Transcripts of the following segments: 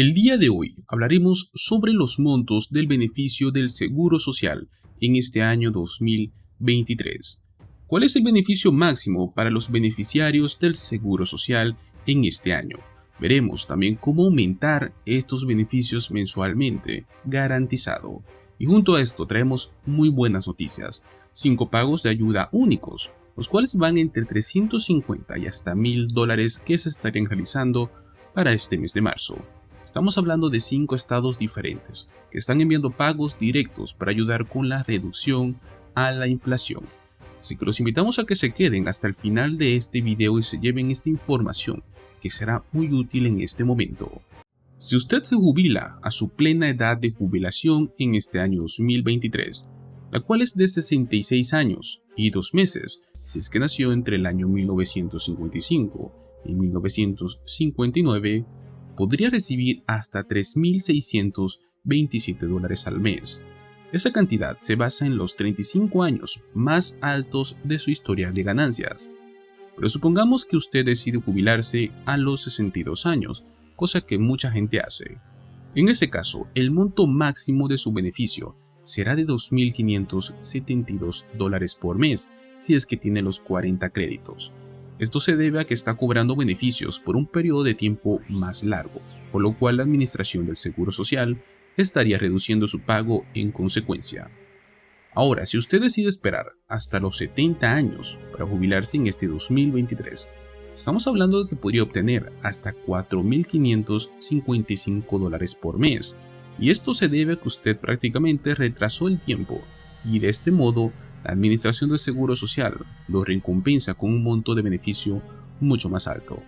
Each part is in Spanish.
El día de hoy hablaremos sobre los montos del beneficio del Seguro Social en este año 2023. ¿Cuál es el beneficio máximo para los beneficiarios del Seguro Social en este año? Veremos también cómo aumentar estos beneficios mensualmente, garantizado. Y junto a esto traemos muy buenas noticias. 5 pagos de ayuda únicos, los cuales van entre $350 y hasta $1,000 que se estarían realizando para este mes de marzo. Estamos hablando de 5 estados diferentes que están enviando pagos directos para ayudar con la reducción a la inflación. Así que los invitamos a que se queden hasta el final de este video y se lleven esta información que será muy útil en este momento. Si usted se jubila a su plena edad de jubilación en este año 2023, la cual es de 66 años y 2 meses, si es que nació entre el año 1955 y 1959, podría recibir hasta $3,627 al mes. Esa cantidad se basa en los 35 años más altos de su historial de ganancias. Pero supongamos que usted decide jubilarse a los 62 años, cosa que mucha gente hace. En ese caso, el monto máximo de su beneficio será de $2,572 por mes, si es que tiene los 40 créditos. Esto se debe a que está cobrando beneficios por un periodo de tiempo más largo, por lo cual la Administración del Seguro Social estaría reduciendo su pago en consecuencia. Ahora, si usted decide esperar hasta los 70 años para jubilarse en este 2023, estamos hablando de que podría obtener hasta $4,555 por mes, y esto se debe a que usted prácticamente retrasó el tiempo, y de este modo la Administración del Seguro Social lo recompensa con un monto de beneficio mucho más alto.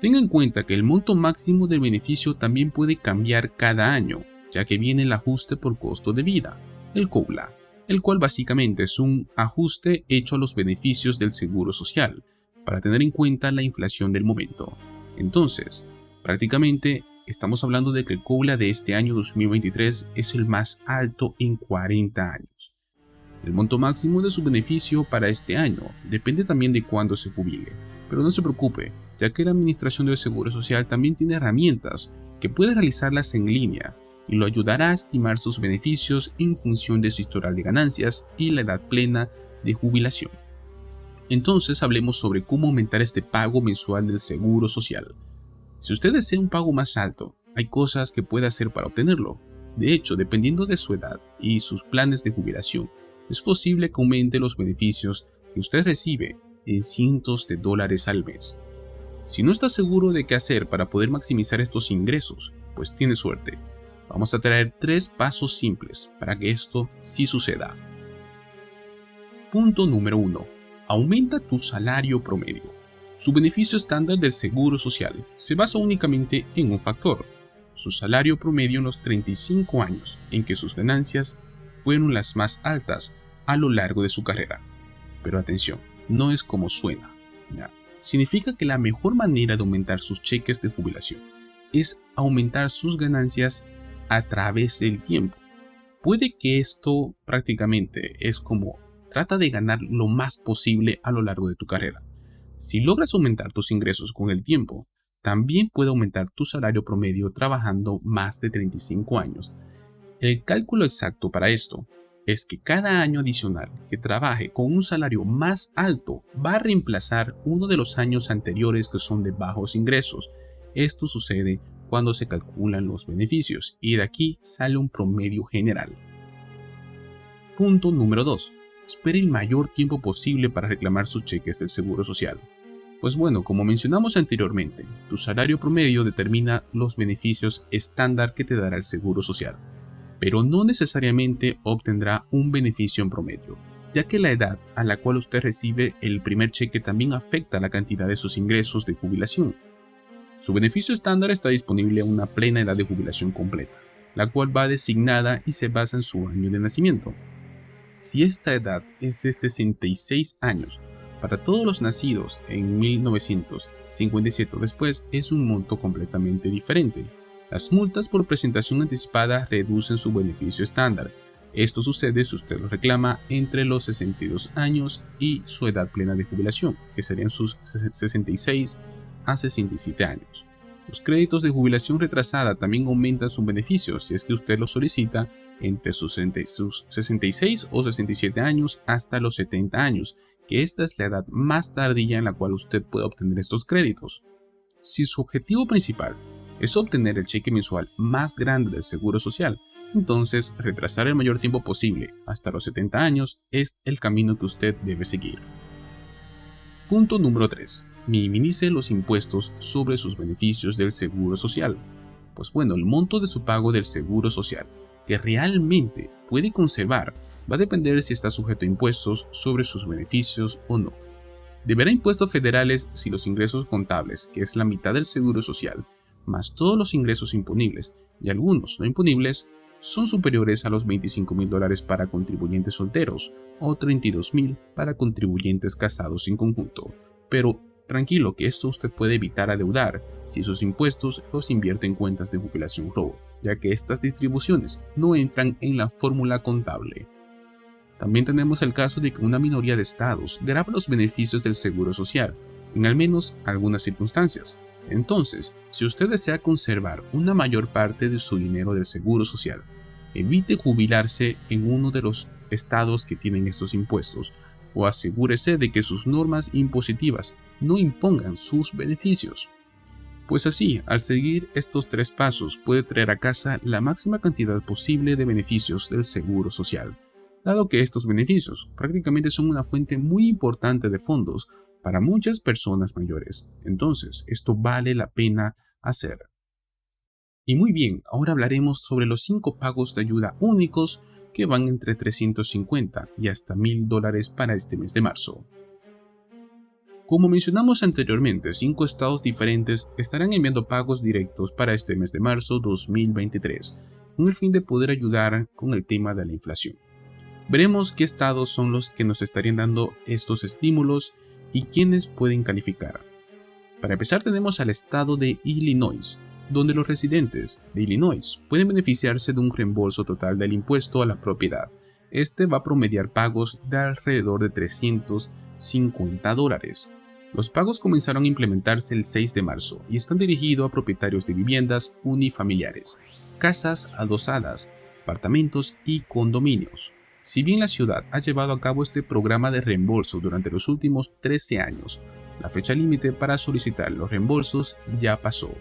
Tenga en cuenta que el monto máximo del beneficio también puede cambiar cada año, ya que viene el ajuste por costo de vida, el COLA, el cual básicamente es un ajuste hecho a los beneficios del Seguro Social, para tener en cuenta la inflación del momento. Entonces, prácticamente estamos hablando de que el COLA de este año 2023 es el más alto en 40 años. El monto máximo de su beneficio para este año depende también de cuándo se jubile, pero no se preocupe, ya que la Administración del Seguro Social también tiene herramientas que puede realizarlas en línea y lo ayudará a estimar sus beneficios en función de su historial de ganancias y la edad plena de jubilación. Entonces hablemos sobre cómo aumentar este pago mensual del Seguro Social. Si usted desea un pago más alto, hay cosas que puede hacer para obtenerlo. De hecho, dependiendo de su edad y sus planes de jubilación, es posible que aumente los beneficios que usted recibe en cientos de dólares al mes. Si no está seguro de qué hacer para poder maximizar estos ingresos, pues tiene suerte. Vamos a traer 3 pasos simples para que esto sí suceda. Punto número 1. Aumenta tu salario promedio. Su beneficio estándar del Seguro Social se basa únicamente en un factor: su salario promedio en los 35 años en que sus ganancias fueron las más altas a lo largo de su carrera. Pero atención, no es como suena. Significa que la mejor manera de aumentar sus cheques de jubilación es aumentar sus ganancias a través del tiempo. Puede que esto prácticamente es como trata de ganar lo más posible a lo largo de tu carrera. Si logras aumentar tus ingresos con el tiempo, también puede aumentar tu salario promedio trabajando más de 35 años. El cálculo exacto para esto es que cada año adicional que trabaje con un salario más alto va a reemplazar uno de los años anteriores que son de bajos ingresos. Esto sucede cuando se calculan los beneficios y de aquí sale un promedio general. Punto número 2. Espere el mayor tiempo posible para reclamar sus cheques del Seguro Social. Pues bueno, como mencionamos anteriormente, tu salario promedio determina los beneficios estándar que te dará el Seguro Social, pero no necesariamente obtendrá un beneficio en promedio, ya que la edad a la cual usted recibe el primer cheque también afecta la cantidad de sus ingresos de jubilación. Su beneficio estándar está disponible a una plena edad de jubilación completa, la cual va designada y se basa en su año de nacimiento. Si esta edad es de 66 años, para todos los nacidos en 1957 o después es un monto completamente diferente. Las multas por presentación anticipada reducen su beneficio estándar. Esto sucede si usted lo reclama entre los 62 años y su edad plena de jubilación, que serían sus 66 a 67 años. Los créditos de jubilación retrasada también aumentan sus beneficios si es que usted los solicita entre sus 66 o 67 años hasta los 70 años, que esta es la edad más tardía en la cual usted puede obtener estos créditos. Si su objetivo principal es obtener el cheque mensual más grande del Seguro Social, entonces retrasar el mayor tiempo posible hasta los 70 años es el camino que usted debe seguir. Punto número 3. Minimice los impuestos sobre sus beneficios del Seguro Social. Pues bueno, el monto de su pago del Seguro Social que realmente puede conservar va a depender si está sujeto a impuestos sobre sus beneficios o no. Deberá impuestos federales si los ingresos contables, que es la mitad del Seguro Social, más todos los ingresos imponibles y algunos no imponibles, son superiores a los $25,000 para contribuyentes solteros o $32,000 para contribuyentes casados en conjunto. Pero tranquilo que esto usted puede evitar adeudar si sus impuestos los invierte en cuentas de jubilación Roth, ya que estas distribuciones no entran en la fórmula contable. También tenemos el caso de que una minoría de estados graba los beneficios del Seguro Social, en al menos algunas circunstancias. Entonces, si usted desea conservar una mayor parte de su dinero del Seguro Social, evite jubilarse en uno de los estados que tienen estos impuestos, o asegúrese de que sus normas impositivas no impongan sus beneficios. Pues así, al seguir estos 3 pasos, puede traer a casa la máxima cantidad posible de beneficios del Seguro Social, dado que estos beneficios prácticamente son una fuente muy importante de fondos para muchas personas mayores. Entonces, esto vale la pena hacer. Y muy bien, ahora hablaremos sobre los 5 pagos de ayuda únicos que van entre $350 y hasta $1,000 para este mes de marzo. Como mencionamos anteriormente, 5 estados diferentes estarán enviando pagos directos para este mes de marzo 2023, con el fin de poder ayudar con el tema de la inflación. Veremos qué estados son los que nos estarían dando estos estímulos y quiénes pueden calificar. Para empezar tenemos al estado de Illinois, donde los residentes de Illinois pueden beneficiarse de un reembolso total del impuesto a la propiedad. Este va a promediar pagos de alrededor de $350. Los pagos comenzaron a implementarse el 6 de marzo y están dirigidos a propietarios de viviendas unifamiliares, casas adosadas, apartamentos y condominios. Si bien la ciudad ha llevado a cabo este programa de reembolso durante los últimos 13 años, la fecha límite para solicitar los reembolsos ya pasó.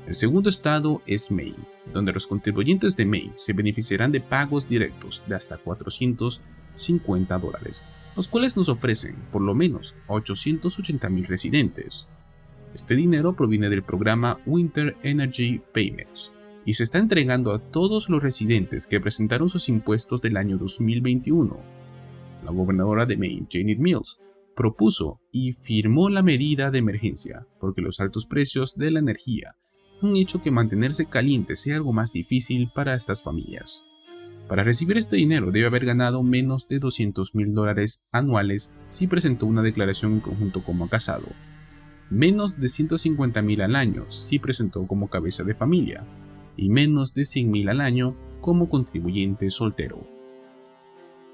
El segundo estado es Maine, donde los contribuyentes de Maine se beneficiarán de pagos directos de hasta $450, los cuales nos ofrecen por lo menos a 880,000 residentes. Este dinero proviene del programa Winter Energy Payments y se está entregando a todos los residentes que presentaron sus impuestos del año 2021. La gobernadora de Maine, Janet Mills, propuso y firmó la medida de emergencia porque los altos precios de la energía han hecho que mantenerse caliente sea algo más difícil para estas familias. Para recibir este dinero debe haber ganado menos de $200,000 anuales si presentó una declaración en conjunto como casado, menos de $150,000 al año si presentó como cabeza de familia y menos de $100,000 al año como contribuyente soltero.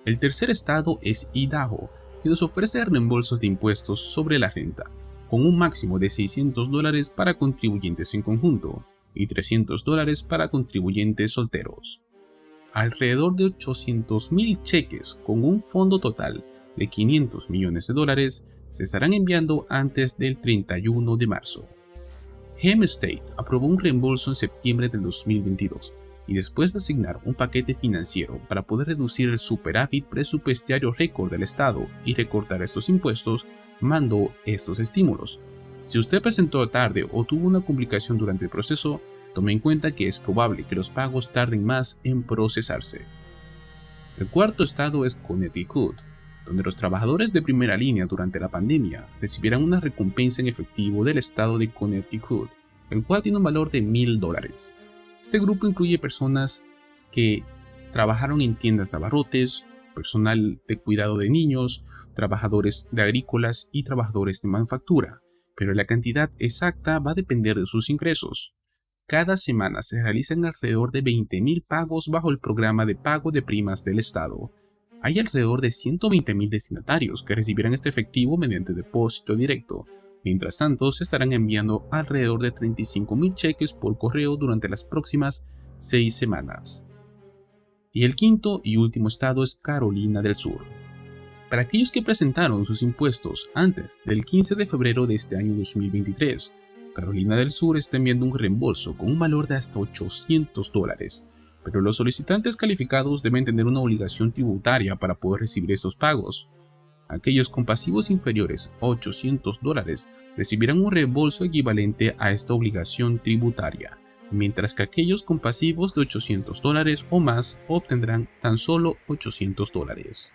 El tercer estado es Idaho, que nos ofrece reembolsos de impuestos sobre la renta, con un máximo de $600 para contribuyentes en conjunto y $300 para contribuyentes solteros. Alrededor de 800,000 cheques con un fondo total de $500 millones se estarán enviando antes del 31 de marzo. Hem State aprobó un reembolso en septiembre del 2022 y después de asignar un paquete financiero para poder reducir el superávit presupuestario récord del estado y recortar estos impuestos, mandó estos estímulos. Si usted presentó tarde o tuvo una complicación durante el proceso, tome en cuenta que es probable que los pagos tarden más en procesarse. El cuarto estado es Connecticut, donde los trabajadores de primera línea durante la pandemia recibirán una recompensa en efectivo del estado de Connecticut, el cual tiene un valor de $1,000. Este grupo incluye personas que trabajaron en tiendas de abarrotes, personal de cuidado de niños, trabajadores de agrícolas y trabajadores de manufactura, pero la cantidad exacta va a depender de sus ingresos. Cada semana se realizan alrededor de 20,000 pagos bajo el programa de pago de primas del Estado. Hay alrededor de 120,000 destinatarios que recibirán este efectivo mediante depósito directo, Mientras tanto, se estarán enviando alrededor de 35.000 cheques por correo durante las próximas 6 semanas. Y el quinto y último estado es Carolina del Sur. Para aquellos que presentaron sus impuestos antes del 15 de febrero de este año 2023, Carolina del Sur está enviando un reembolso con un valor de hasta $800, pero los solicitantes calificados deben tener una obligación tributaria para poder recibir estos pagos. Aquellos con pasivos inferiores a $800 recibirán un reembolso equivalente a esta obligación tributaria, mientras que aquellos con pasivos de $800 o más obtendrán tan solo $800.